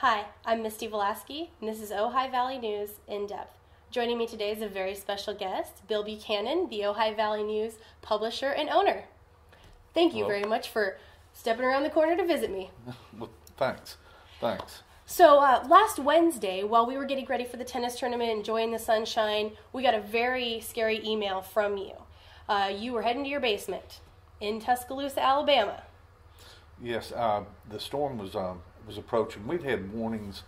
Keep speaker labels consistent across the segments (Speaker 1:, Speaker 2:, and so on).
Speaker 1: Hi, I'm Misty Velasky, and this is Ojai Valley News in depth. Joining me today is a very special guest, Bill Buchanan, the Ojai Valley News publisher and owner. Thank you very much for stepping around the corner to visit me.
Speaker 2: Well, thanks.
Speaker 1: So last Wednesday, while we were getting ready for the tennis tournament, enjoying the sunshine, we got a very scary email from you. You were heading to your basement in Tuscaloosa, Alabama.
Speaker 2: Yes, the storm was approaching. We'd had warnings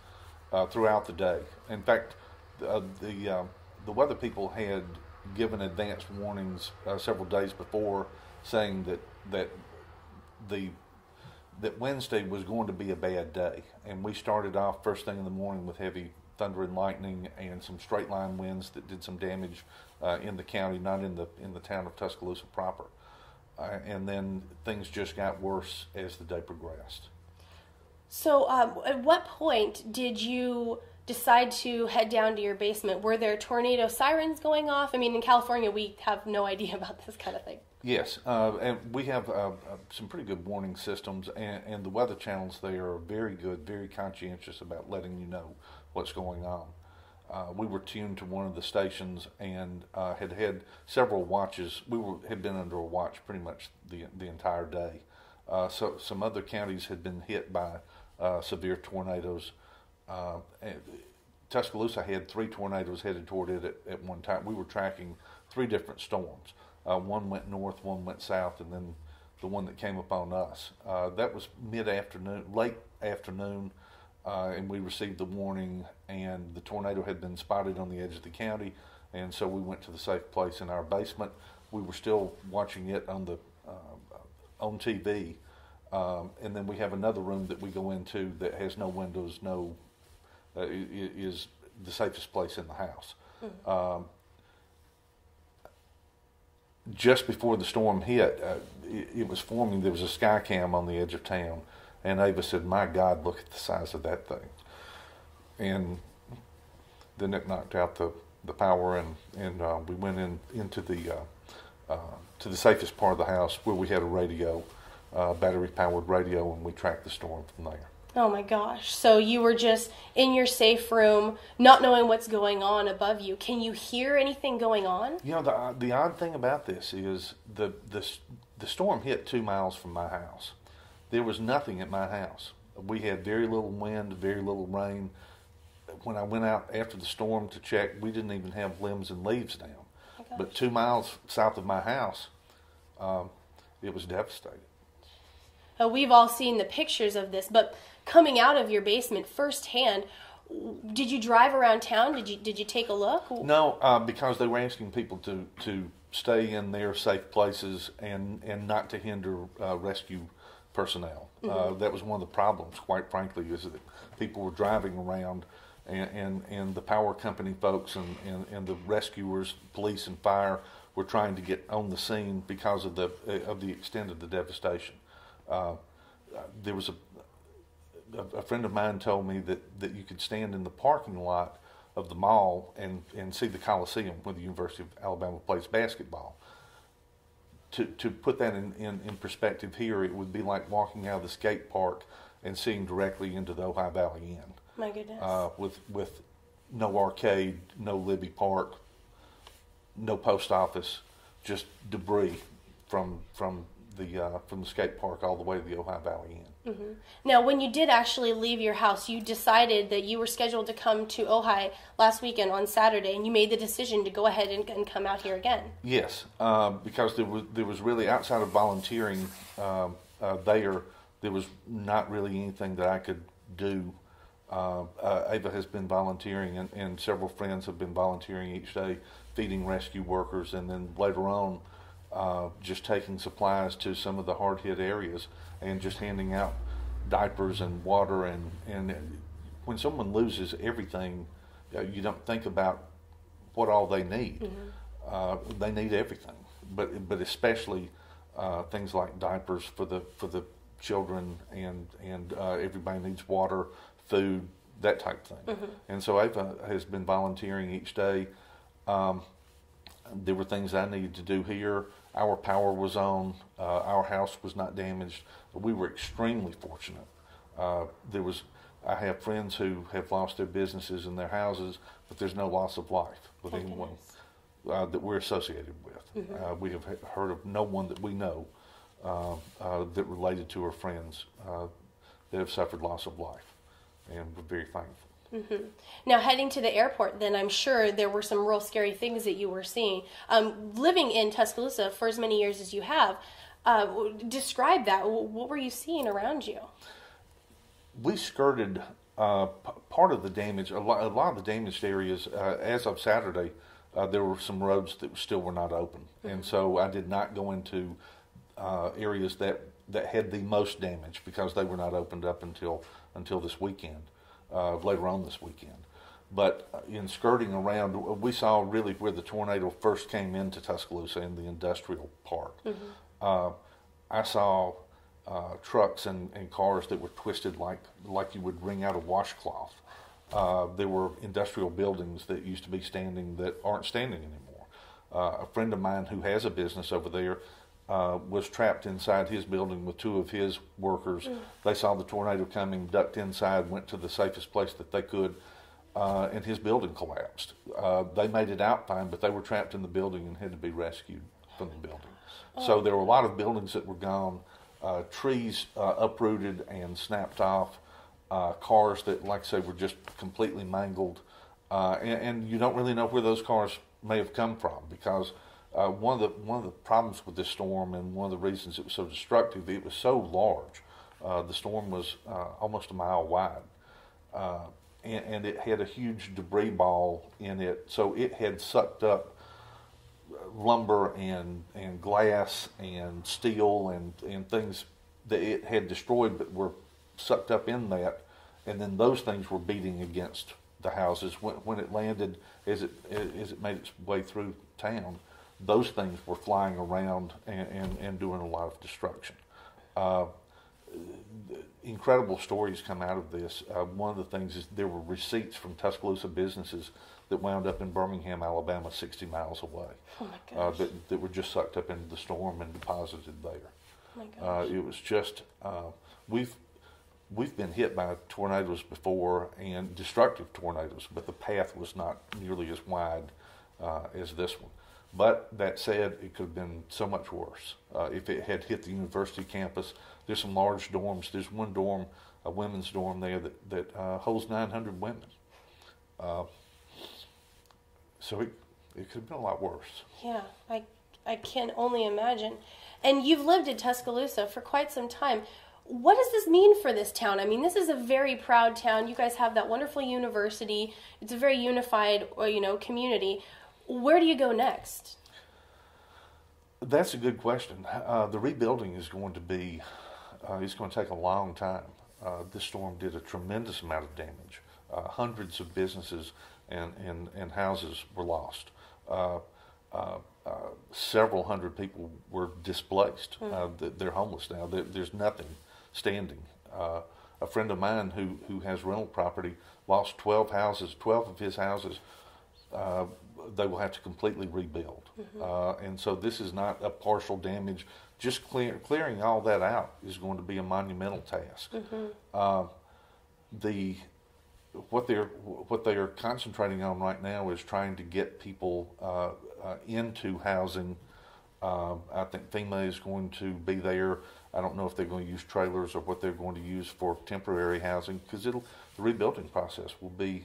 Speaker 2: throughout the day. In fact, the weather people had given advance warnings several days before, saying that Wednesday was going to be a bad day. And we started off first thing in the morning with heavy thunder and lightning and some straight line winds that did some damage in the county, not in the town of Tuscaloosa proper. And then things just got worse as the day progressed.
Speaker 1: So at what point did you decide to head down to your basement? Were there tornado sirens going off? I mean, in California, we have no idea about this kind of thing.
Speaker 2: Yes, and we have some pretty good warning systems, and the weather channels there are very good, very conscientious about letting you know what's going on. We were tuned to one of the stations and had several watches. Had been under a watch pretty much the entire day. So some other counties had been hit by severe tornadoes. Tuscaloosa had 3 tornadoes headed toward it at one time. We were tracking 3 different storms. One went north, one went south, and then the one that came upon us. That was mid-afternoon, late afternoon, and we received the warning, and the tornado had been spotted on the edge of the county, and so we went to the safe place in our basement. We were still watching it on TV, and then we have another room that we go into that has no windows, is the safest place in the house. Mm-hmm. Just before the storm hit, it was forming. There was a sky cam on the edge of town, and Ava said, "My God, look at the size of that thing!" And then it knocked out the power, and we went into to the safest part of the house where we had a radio, battery-powered radio, and we tracked the storm from there.
Speaker 1: Oh my gosh. So you were just in your safe room, not knowing what's going on above you. Can you hear anything going on?
Speaker 2: You know, the odd thing about this is the storm hit 2 miles from my house. There was nothing at my house. We had very little wind, very little rain. When I went out after the storm to check, we didn't even have limbs and leaves down. Oh, but 2 miles south of my house, it was devastating.
Speaker 1: We've all seen the pictures of this, but coming out of your basement firsthand, did you drive around town? Did you take a look?
Speaker 2: No, because they were asking people to stay in their safe places and not to hinder rescue personnel. Mm-hmm. That was one of the problems, quite frankly, is that people were driving around and the power company folks and the rescuers, police and fire, were trying to get on the scene because of the extent of the devastation. There was a friend of mine told me that you could stand in the parking lot of the mall and see the Coliseum where the University of Alabama plays basketball. To put that in perspective here, it would be like walking out of the skate park and seeing directly into the Ojai Valley Inn.
Speaker 1: My goodness.
Speaker 2: With no arcade, no Libby Park, no post office, just debris from the skate park all the way to the Ojai Valley Inn.
Speaker 1: Mm-hmm. Now, when you did actually leave your house, you decided that you were scheduled to come to Ojai last weekend on Saturday, and you made the decision to go ahead and come out here again.
Speaker 2: Yes, because there was really, outside of volunteering there was not really anything that I could do. Ava has been volunteering, and several friends have been volunteering each day, feeding rescue workers, and then later on, just taking supplies to some of the hard-hit areas and just handing out diapers and water. And when someone loses everything, you don't think about what all they need. Mm-hmm. They need everything, but especially things like diapers for the children, and everybody needs water, food, that type of thing. Mm-hmm. And so Ava has been volunteering each day. There were things I needed to do here. Our power was on. Our house was not damaged. We were extremely fortunate. There was I have friends who have lost their businesses and their houses, but there's no loss of life with anyone that we're associated with.
Speaker 1: Mm-hmm.
Speaker 2: We have heard of no one that we know that related to our friends that have suffered loss of life, and we're very thankful.
Speaker 1: Mm-hmm. Now, heading to the airport, then I'm sure there were some real scary things that you were seeing. Living in Tuscaloosa for as many years as you have, describe that. What were you seeing around you?
Speaker 2: We skirted part of the damage, a lot of the damaged areas. As of Saturday, there were some roads that still were not open, and so I did not go into areas that had the most damage because they were not opened up until this weekend. Later on this weekend. But in skirting around, we saw really where the tornado first came into Tuscaloosa in the industrial park. I saw trucks and cars that were twisted like you would wring out a washcloth. There were industrial buildings that used to be standing that aren't standing anymore. A friend of mine who has a business over there was trapped inside his building with two of his workers. They saw the tornado coming, ducked inside, went to the safest place that they could, and his building collapsed. They made it out fine, but they were trapped in the building and had to be rescued from the building. So there were a lot of buildings that were gone, trees uprooted and snapped off, cars that, like I say, were just completely mangled, and you don't really know where those cars may have come from because one of the problems with this storm, and one of the reasons it was so destructive, it was so large. The storm was almost a mile wide, and it had a huge debris ball in it, so it had sucked up lumber and glass and steel and things that it had destroyed, but were sucked up in that, and then those things were beating against the houses when it landed as it made its way through town. Those things were flying around and doing a lot of destruction. Incredible stories come out of this. One of the things is there were receipts from Tuscaloosa businesses that wound up in Birmingham, Alabama, 60 miles away.
Speaker 1: Oh my gosh.
Speaker 2: That were just sucked up into the storm and deposited there.
Speaker 1: Oh my gosh.
Speaker 2: It was just, we've been hit by tornadoes before, and destructive tornadoes, but the path was not nearly as wide as this one. But that said, it could have been so much worse if it had hit the university campus. There's some large dorms. There's one dorm, a women's dorm there that holds 900 women. So it could have been a lot worse.
Speaker 1: Yeah, I can only imagine. And you've lived in Tuscaloosa for quite some time. What does this mean for this town? I mean, this is a very proud town. You guys have that wonderful university. It's a very unified, community. Where do you go next?
Speaker 2: That's a good question. The rebuilding is going to be, it's going to take a long time. This storm did a tremendous amount of damage. Hundreds of businesses and houses were lost. Several hundred people were displaced. They're homeless now. There's nothing standing. A friend of mine who has rental property lost 12 of his houses. They will have to completely rebuild. And so this is not a partial damage. Just clearing all that out is going to be a monumental task. What they are concentrating on right now is trying to get people into housing. I think FEMA is going to be there. I don't know if they're going to use trailers or what they're going to use for temporary housing, because the rebuilding process will be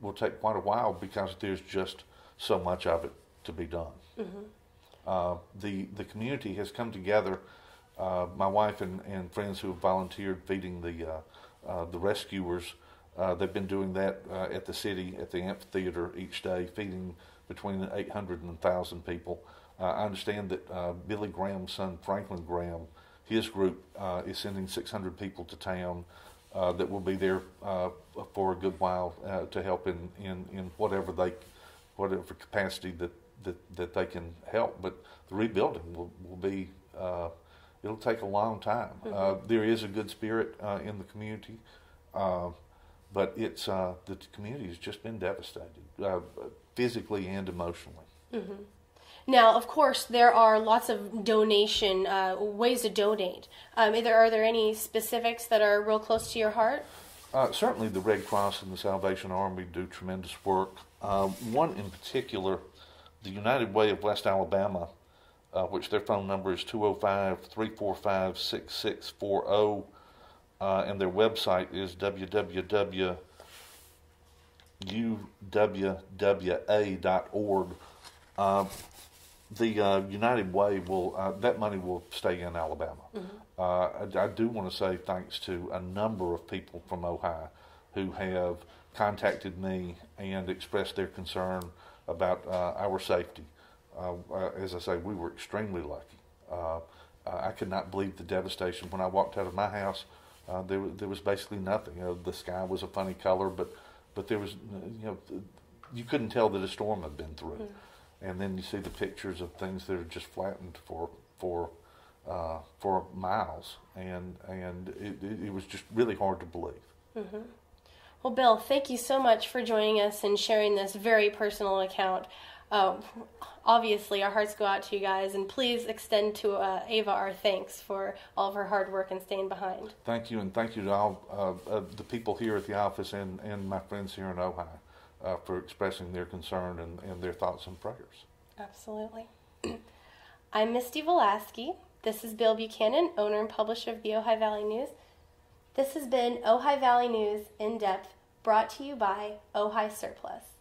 Speaker 2: will take quite a while because there's just so much of it to be done. The community has come together. My wife and friends who have volunteered feeding the rescuers. They've been doing that at the city, at the amphitheater each day, feeding between 800 and 1,000 people. I understand that Billy Graham's son, Franklin Graham, his group is sending 600 people to town that will be there for a good while to help in whatever capacity that they can help. But the rebuilding will be, it'll take a long time. There is a good spirit in the community, but it's the community has just been devastated, physically and emotionally.
Speaker 1: Now, of course, there are lots of donation ways to donate. Are there any specifics that are real close to your heart?
Speaker 2: Certainly the Red Cross and the Salvation Army do tremendous work. One in particular, the United Way of West Alabama, which their phone number is 205-345-6640, and their website is www.uwwa.org. The United Way will, that money will stay in Alabama. I do want to say thanks to a number of people from Ojai who have contacted me and expressed their concern about our safety. As I say, we were extremely lucky. I could not believe the devastation. When I walked out of my house, there was basically nothing. The sky was a funny color, but there was, you couldn't tell that a storm had been through. And then you see the pictures of things that are just flattened for miles, and it was just really hard to believe.
Speaker 1: Well, Bill, thank you so much for joining us and sharing this very personal account. Obviously, our hearts go out to you guys, and please extend to Ava our thanks for all of her hard work and staying behind.
Speaker 2: Thank you, and thank you to all the people here at the office and my friends here in Ojai for expressing their concern and their thoughts and prayers.
Speaker 1: Absolutely. I'm Misty Velasky. This is Bill Buchanan, owner and publisher of the Ojai Valley News. This has been Ojai Valley News In Depth, brought to you by Ojai Surplus.